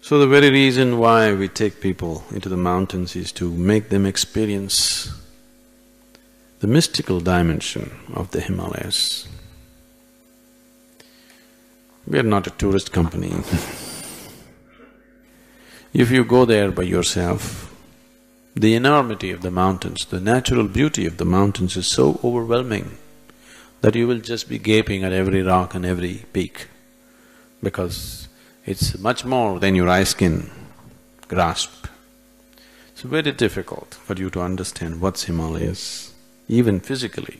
So the very reason why we take people into the mountains is to make them experience the mystical dimension of the Himalayas. We are not a tourist company. If you go there by yourself, the enormity of the mountains, the natural beauty of the mountains is so overwhelming that you will just be gaping at every rock and every peak, because it's much more than your eyes can grasp. It's very difficult for you to understand what's Himalayas, even physically.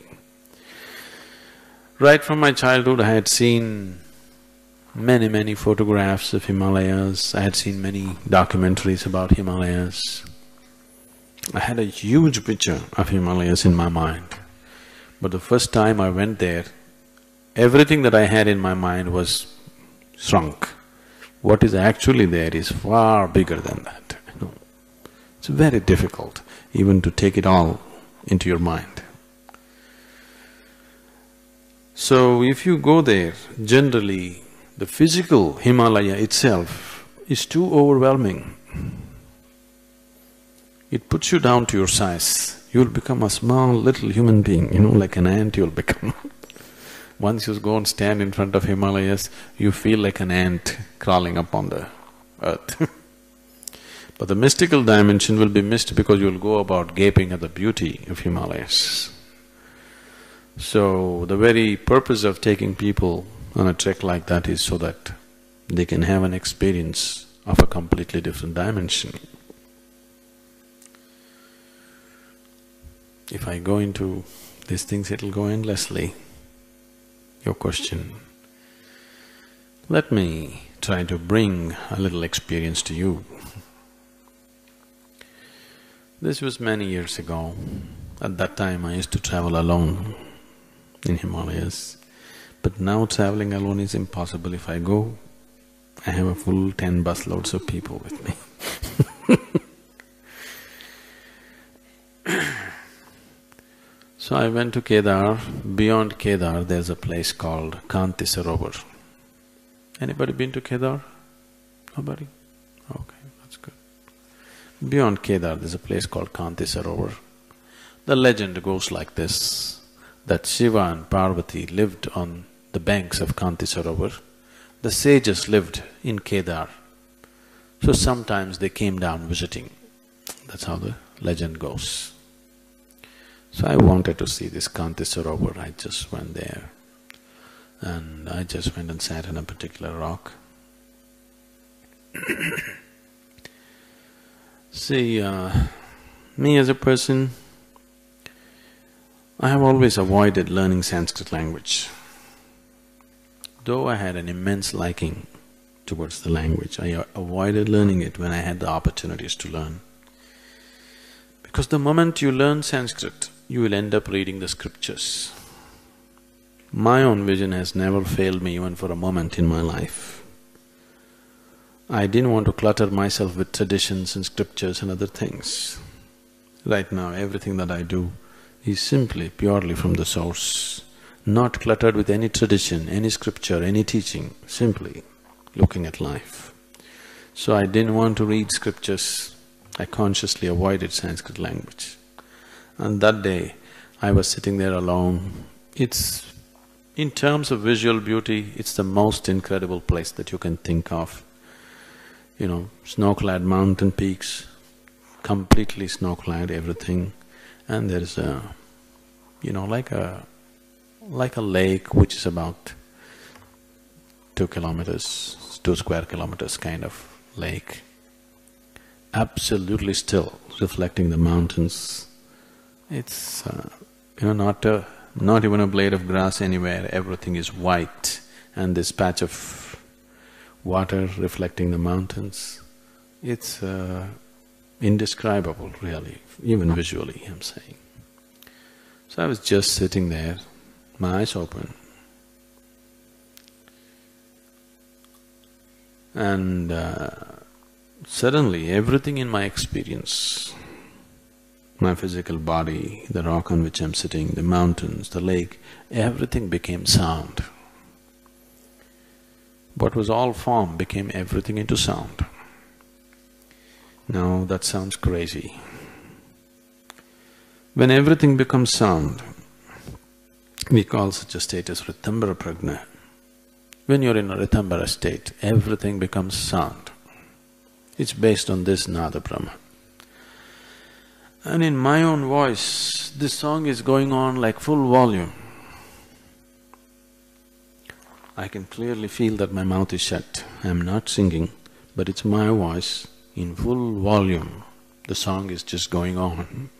Right from my childhood, I had seen many photographs of Himalayas, I had seen many documentaries about Himalayas. I had a huge picture of Himalayas in my mind. But the first time I went there, everything that I had in my mind was shrunk. What is actually there is far bigger than that, you know. It's very difficult even to take it all into your mind. So if you go there, generally the physical Himalaya itself is too overwhelming. It puts you down to your size. You'll become a small little human being, you know, like an ant you'll become. Once you go and stand in front of Himalayas, you feel like an ant crawling up on the earth. But the mystical dimension will be missed because you'll go about gaping at the beauty of Himalayas. So, the very purpose of taking people on a trek like that is so that they can have an experience of a completely different dimension. If I go into these things, it'll go endlessly. Your question. Let me try to bring a little experience to you. This was many years ago. At that time I used to travel alone in Himalayas. But now traveling alone is impossible. If I go, I have a full 10 busloads of people with me. So I went to Kedar. Beyond Kedar there's a place called Kanti Sarovar. Anybody been to Kedar? Nobody? Okay, that's good. Beyond Kedar there's a place called Kanti Sarovar. The legend goes like this, that Shiva and Parvati lived on the banks of Kanti Sarovar. The sages lived in Kedar, so sometimes they came down visiting. That's how the legend goes. So I wanted to see this Kanti Sarovar. I just went there and I just went and sat on a particular rock. See, me as a person, I have always avoided learning Sanskrit language. Though I had an immense liking towards the language, I avoided learning it when I had the opportunities to learn. Because the moment you learn Sanskrit, you will end up reading the scriptures. My own vision has never failed me even for a moment in my life. I didn't want to clutter myself with traditions and scriptures and other things. Right now, everything that I do is simply, purely from the source, not cluttered with any tradition, any scripture, any teaching, simply looking at life. So I didn't want to read scriptures, I consciously avoided Sanskrit language. And that day, I was sitting there alone. It's… in terms of visual beauty, it's the most incredible place that you can think of. You know, snow-clad mountain peaks, completely snow-clad, everything. And there's a… you know, like a lake which is about 2 kilometers, 2 square kilometers kind of lake. Absolutely still, reflecting the mountains. It's, you know, not even a blade of grass anywhere, everything is white, and this patch of water reflecting the mountains. It's indescribable, really, even visually, I'm saying. So I was just sitting there, my eyes open. And suddenly everything in my experience, my physical body, the rock on which I'm sitting, the mountains, the lake, everything became sound. What was all form became everything into sound. Now that sounds crazy. When everything becomes sound, we call such a state as Ritambara Prajna. When you're in a Ritambara state, everything becomes sound. It's based on this Nada Brahma. And in my own voice, this song is going on like full volume. I can clearly feel that my mouth is shut. I'm not singing, but it's my voice in full volume. The song is just going on.